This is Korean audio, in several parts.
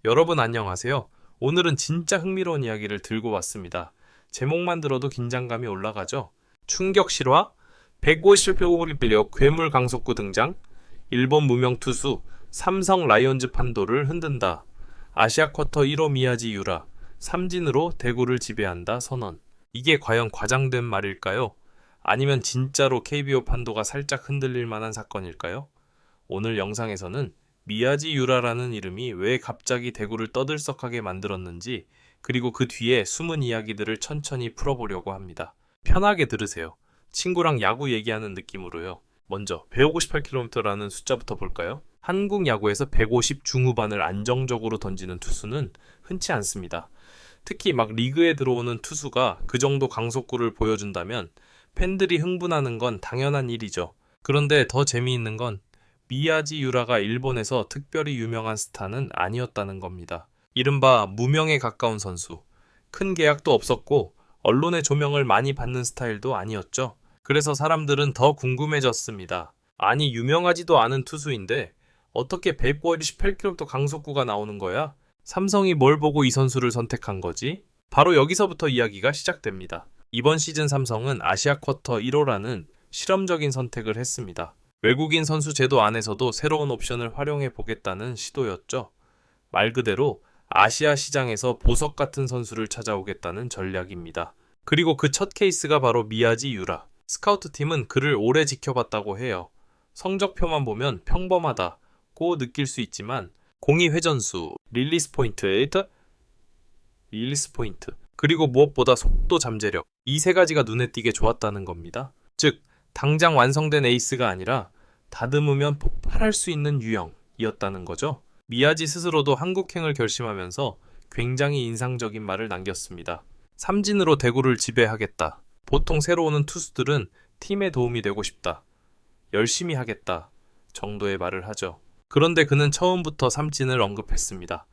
여러분 안녕하세요. 오늘은 진짜 흥미로운 이야기를 들고 왔습니다. 제목만 들어도 긴장감이 올라가죠? 충격 실화? 150표를 빌려 괴물 강속구 등장? 일본 무명 투수 삼성 라이온즈 판도를 흔든다. 아시아 쿼터 1호 미야지 유라 삼진으로 대구를 지배한다 선언. 이게 과연 과장된 말일까요? 아니면 진짜로 KBO 판도가 살짝 흔들릴 만한 사건일까요? 오늘 영상에서는 미야지 유라라는 이름이 왜 갑자기 대구를 떠들썩하게 만들었는지, 그리고 그 뒤에 숨은 이야기들을 천천히 풀어보려고 합니다. 편하게 들으세요. 친구랑 야구 얘기하는 느낌으로요. 먼저 158km라는 숫자부터 볼까요? 한국 야구에서 150 중후반을 안정적으로 던지는 투수는 흔치 않습니다. 특히 막 리그에 들어오는 투수가 그 정도 강속구를 보여준다면 팬들이 흥분하는 건 당연한 일이죠. 그런데 더 재미있는 건 미야지 유라가 일본에서 특별히 유명한 스타는 아니었다는 겁니다. 이른바 무명에 가까운 선수. 큰 계약도 없었고 언론의 조명을 많이 받는 스타일도 아니었죠. 그래서 사람들은 더 궁금해졌습니다. 아니 유명하지도 않은 투수인데 어떻게 158km 강속구가 나오는 거야? 삼성이 뭘 보고 이 선수를 선택한 거지? 바로 여기서부터 이야기가 시작됩니다. 이번 시즌 삼성은 아시아 쿼터 1호라는 실험적인 선택을 했습니다. 외국인 선수 제도 안에서도 새로운 옵션을 활용해 보겠다는 시도였죠. 말 그대로 아시아 시장에서 보석 같은 선수를 찾아오겠다는 전략입니다. 그리고 그 첫 케이스가 바로 미야지 유라. 스카우트 팀은 그를 오래 지켜봤다고 해요. 성적표만 보면 평범하다고 느낄 수 있지만 공이 회전수, 릴리스 포인트, 그리고 무엇보다 속도 잠재력, 이 세 가지가 눈에 띄게 좋았다는 겁니다. 즉, 당장 완성된 에이스가 아니라 다듬으면 폭발할 수 있는 유형이었다는 거죠. 미야지 스스로도 한국행을 결심하면서 굉장히 인상적인 말을 남겼습니다. 삼진으로 대구를 지배하겠다. 보통 새로 오는 투수들은 팀에 도움이 되고 싶다. 열심히 하겠다. 정도의 말을 하죠. 그런데 그는 처음부터 삼진을 언급했습니다.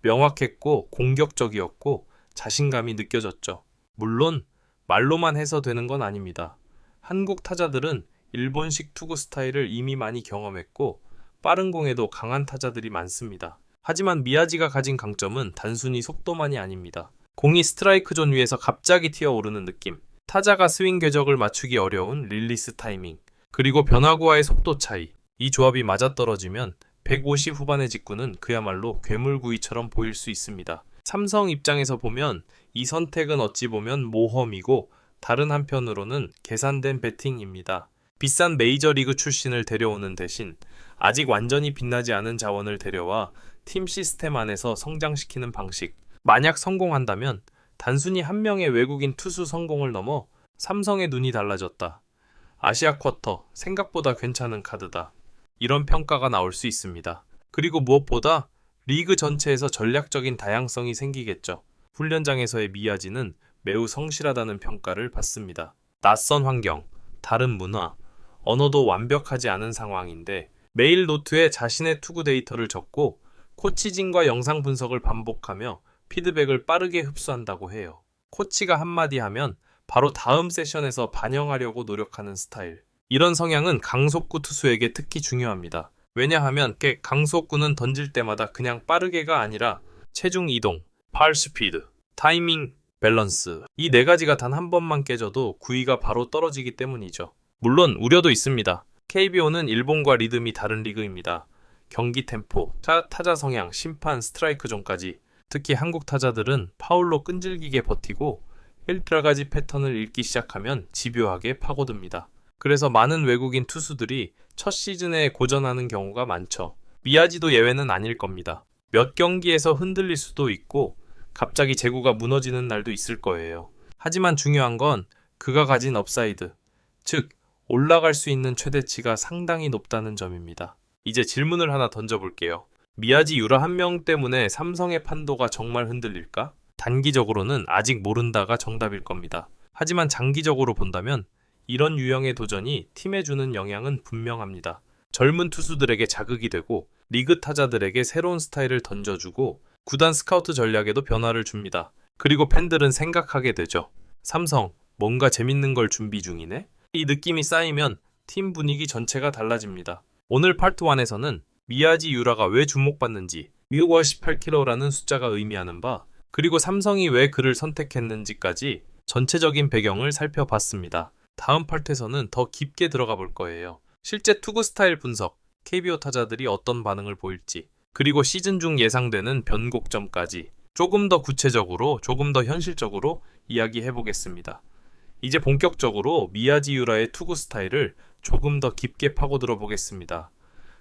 명확했고 공격적이었고 자신감이 느껴졌죠. 물론 말로만 해서 되는 건 아닙니다. 한국 타자들은 일본식 투구 스타일을 이미 많이 경험했고 빠른 공에도 강한 타자들이 많습니다. 하지만 미야지가 가진 강점은 단순히 속도만이 아닙니다. 공이 스트라이크 존 위에서 갑자기 튀어오르는 느낌, 타자가 스윙 궤적을 맞추기 어려운 릴리스 타이밍, 그리고 변화구와의 속도 차이, 이 조합이 맞아떨어지면 150 후반의 직구는 그야말로 괴물구이처럼 보일 수 있습니다. 삼성 입장에서 보면 이 선택은 어찌 보면 모험이고 다른 한편으로는 계산된 배팅입니다. 비싼 메이저리그 출신을 데려오는 대신 아직 완전히 빛나지 않은 자원을 데려와 팀 시스템 안에서 성장시키는 방식. 만약 성공한다면 단순히 한 명의 외국인 투수 성공을 넘어 삼성의 눈이 달라졌다. 아시아 쿼터, 생각보다 괜찮은 카드다. 이런 평가가 나올 수 있습니다. 그리고 무엇보다 리그 전체에서 전략적인 다양성이 생기겠죠. 훈련장에서의 미야지는 매우 성실하다는 평가를 받습니다. 낯선 환경, 다른 문화, 언어도 완벽하지 않은 상황인데 매일 노트에 자신의 투구 데이터를 적고 코치진과 영상 분석을 반복하며 피드백을 빠르게 흡수한다고 해요. 코치가 한마디 하면 바로 다음 세션에서 반영하려고 노력하는 스타일. 이런 성향은 강속구 투수에게 특히 중요합니다. 왜냐하면 강속구는 던질 때마다 그냥 빠르게가 아니라 체중 이동, 발 스피드, 타이밍, 밸런스, 이 네 가지가 단 한 번만 깨져도 구위가 바로 떨어지기 때문이죠. 물론 우려도 있습니다. KBO는 일본과 리듬이 다른 리그입니다. 경기 템포, 타자 성향, 심판, 스트라이크 존까지. 특히 한국 타자들은 파울로 끈질기게 버티고 1가지 패턴을 읽기 시작하면 집요하게 파고듭니다. 그래서 많은 외국인 투수들이 첫 시즌에 고전하는 경우가 많죠. 미야지도 예외는 아닐 겁니다. 몇 경기에서 흔들릴 수도 있고 갑자기 제구가 무너지는 날도 있을 거예요. 하지만 중요한 건 그가 가진 업사이드, 즉 올라갈 수 있는 최대치가 상당히 높다는 점입니다. 이제 질문을 하나 던져볼게요. 미야지 유라 한 명 때문에 삼성의 판도가 정말 흔들릴까? 단기적으로는 아직 모른다가 정답일 겁니다. 하지만 장기적으로 본다면 이런 유형의 도전이 팀에 주는 영향은 분명합니다. 젊은 투수들에게 자극이 되고 리그 타자들에게 새로운 스타일을 던져주고 구단 스카우트 전략에도 변화를 줍니다. 그리고 팬들은 생각하게 되죠. 삼성, 뭔가 재밌는 걸 준비 중이네? 이 느낌이 쌓이면 팀 분위기 전체가 달라집니다. 오늘 파트 1에서는 미야지 유라가 왜 주목받는지, 미국어 18kg라는 숫자가 의미하는 바, 그리고 삼성이 왜 그를 선택했는지까지 전체적인 배경을 살펴봤습니다. 다음 파트에서는 더 깊게 들어가 볼 거예요. 실제 투구 스타일 분석, KBO 타자들이 어떤 반응을 보일지, 그리고 시즌 중 예상되는 변곡점까지 조금 더 구체적으로, 조금 더 현실적으로 이야기해 보겠습니다. 이제 본격적으로 미야지 유라의 투구 스타일을 조금 더 깊게 파고들어 보겠습니다.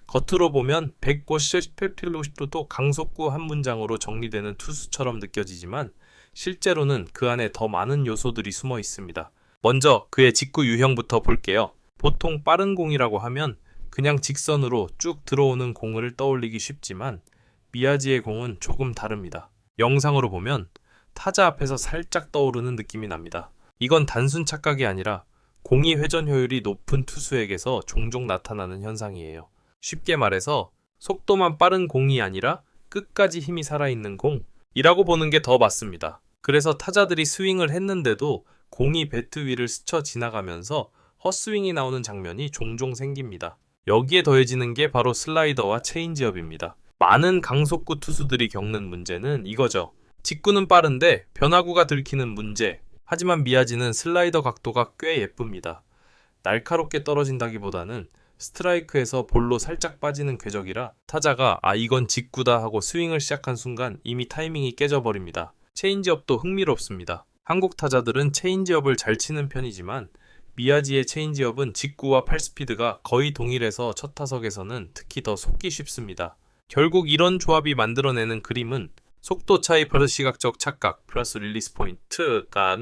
겉으로 보면 158km도 강속구 한 문장으로 정리되는 투수처럼 느껴지지만 실제로는 그 안에 더 많은 요소들이 숨어 있습니다. 먼저 그의 직구 유형부터 볼게요. 보통 빠른 공이라고 하면 그냥 직선으로 쭉 들어오는 공을 떠올리기 쉽지만 미야지의 공은 조금 다릅니다. 영상으로 보면 타자 앞에서 살짝 떠오르는 느낌이 납니다. 이건 단순 착각이 아니라 공이 회전 효율이 높은 투수에게서 종종 나타나는 현상이에요. 쉽게 말해서 속도만 빠른 공이 아니라 끝까지 힘이 살아있는 공이라고 보는 게 더 맞습니다. 그래서 타자들이 스윙을 했는데도 공이 배트 위를 스쳐 지나가면서 헛스윙이 나오는 장면이 종종 생깁니다. 여기에 더해지는 게 바로 슬라이더와 체인지업입니다. 많은 강속구 투수들이 겪는 문제는 이거죠. 직구는 빠른데 변화구가 들키는 문제. 하지만 미야지는 슬라이더 각도가 꽤 예쁩니다. 날카롭게 떨어진다기보다는 스트라이크에서 볼로 살짝 빠지는 궤적이라 타자가 이건 직구다 하고 스윙을 시작한 순간 이미 타이밍이 깨져버립니다. 체인지업도 흥미롭습니다. 한국 타자들은 체인지업을 잘 치는 편이지만 미야지의 체인지업은 직구와 팔스피드가 거의 동일해서 첫 타석에서는 특히 더 속기 쉽습니다. 결국 이런 조합이 만들어내는 그림은 속도 차이 플러스 시각적 착각 플러스 릴리스 포인트가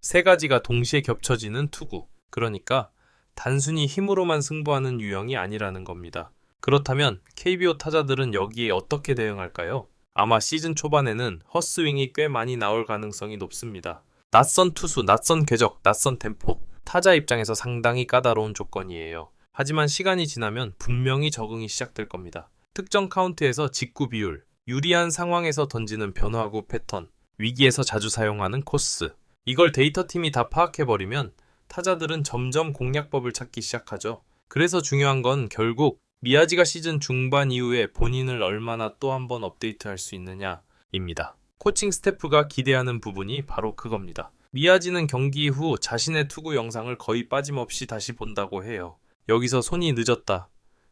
세 가지가 동시에 겹쳐지는 투구. 그러니까 단순히 힘으로만 승부하는 유형이 아니라는 겁니다. 그렇다면 KBO 타자들은 여기에 어떻게 대응할까요? 아마 시즌 초반에는 헛스윙이 꽤 많이 나올 가능성이 높습니다. 낯선 투수, 낯선 궤적, 낯선 템포. 타자 입장에서 상당히 까다로운 조건이에요. 하지만 시간이 지나면 분명히 적응이 시작될 겁니다. 특정 카운트에서 직구 비율, 유리한 상황에서 던지는 변화구 패턴, 위기에서 자주 사용하는 코스. 이걸 데이터팀이 다 파악해버리면 타자들은 점점 공략법을 찾기 시작하죠. 그래서 중요한 건 결국 미야지가 시즌 중반 이후에 본인을 얼마나 또 한 번 업데이트할 수 있느냐입니다. 코칭 스태프가 기대하는 부분이 바로 그겁니다. 미야지는 경기 후 자신의 투구 영상을 거의 빠짐없이 다시 본다고 해요. 여기서 손이 늦었다.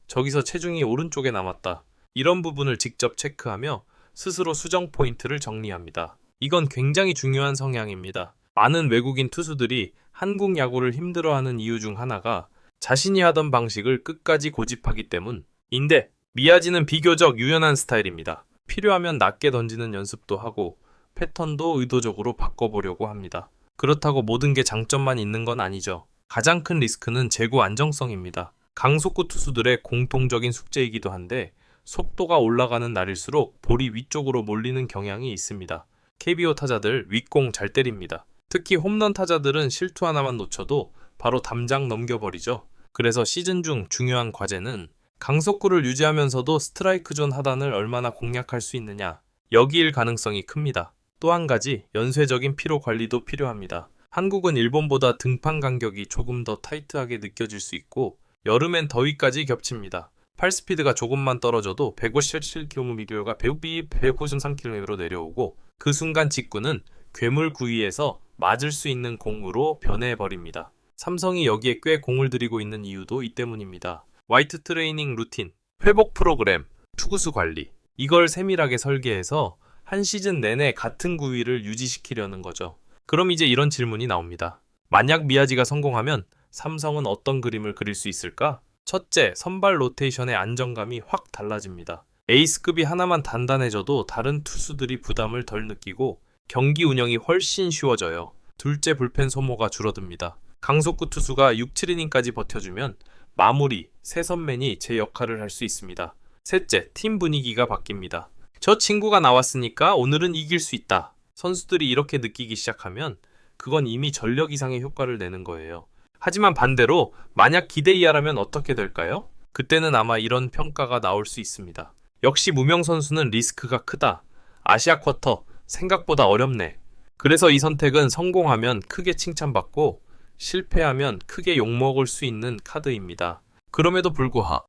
저기서 체중이 오른쪽에 남았다. 이런 부분을 직접 체크하며 스스로 수정 포인트를 정리합니다. 이건 굉장히 중요한 성향입니다. 많은 외국인 투수들이 한국 야구를 힘들어하는 이유 중 하나가 자신이 하던 방식을 끝까지 고집하기 때문인데 미야지는 비교적 유연한 스타일입니다. 필요하면 낮게 던지는 연습도 하고 패턴도 의도적으로 바꿔보려고 합니다. 그렇다고 모든 게 장점만 있는 건 아니죠. 가장 큰 리스크는 제구 안정성입니다. 강속구 투수들의 공통적인 숙제이기도 한데 속도가 올라가는 날일수록 볼이 위쪽으로 몰리는 경향이 있습니다. KBO 타자들 윗공 잘 때립니다. 특히 홈런 타자들은 실투 하나만 놓쳐도 바로 담장 넘겨버리죠. 그래서 시즌 중 중요한 과제는 강속구를 유지하면서도 스트라이크 존 하단을 얼마나 공략할 수 있느냐, 여기일 가능성이 큽니다. 또 한 가지 연쇄적인 피로 관리도 필요합니다. 한국은 일본보다 등판 간격이 조금 더 타이트하게 느껴질 수 있고 여름엔 더위까지 겹칩니다. 팔스피드가 조금만 떨어져도 157km가 153km로 내려오고 그 순간 직구는 괴물 구위에서 맞을 수 있는 공으로 변해버립니다. 삼성이 여기에 꽤 공을 들이고 있는 이유도 이 때문입니다. 화이트 트레이닝 루틴, 회복 프로그램, 투구수 관리 이걸 세밀하게 설계해서 한 시즌 내내 같은 구위를 유지시키려는 거죠. 그럼 이제 이런 질문이 나옵니다. 만약 미야지가 성공하면 삼성은 어떤 그림을 그릴 수 있을까? 첫째, 선발 로테이션의 안정감이 확 달라집니다. 에이스급이 하나만 단단해져도 다른 투수들이 부담을 덜 느끼고 경기 운영이 훨씬 쉬워져요. 둘째, 불펜 소모가 줄어듭니다. 강속구 투수가 6, 7이닝까지 버텨주면 마무리, 새 선맨이 제 역할을 할 수 있습니다. 셋째, 팀 분위기가 바뀝니다. 저 친구가 나왔으니까 오늘은 이길 수 있다. 선수들이 이렇게 느끼기 시작하면 그건 이미 전력 이상의 효과를 내는 거예요. 하지만 반대로 만약 기대 이하라면 어떻게 될까요? 그때는 아마 이런 평가가 나올 수 있습니다. 역시 무명 선수는 리스크가 크다. 아시아 쿼터 생각보다 어렵네. 그래서 이 선택은 성공하면 크게 칭찬받고 실패하면 크게 욕먹을 수 있는 카드입니다. 그럼에도 불구하고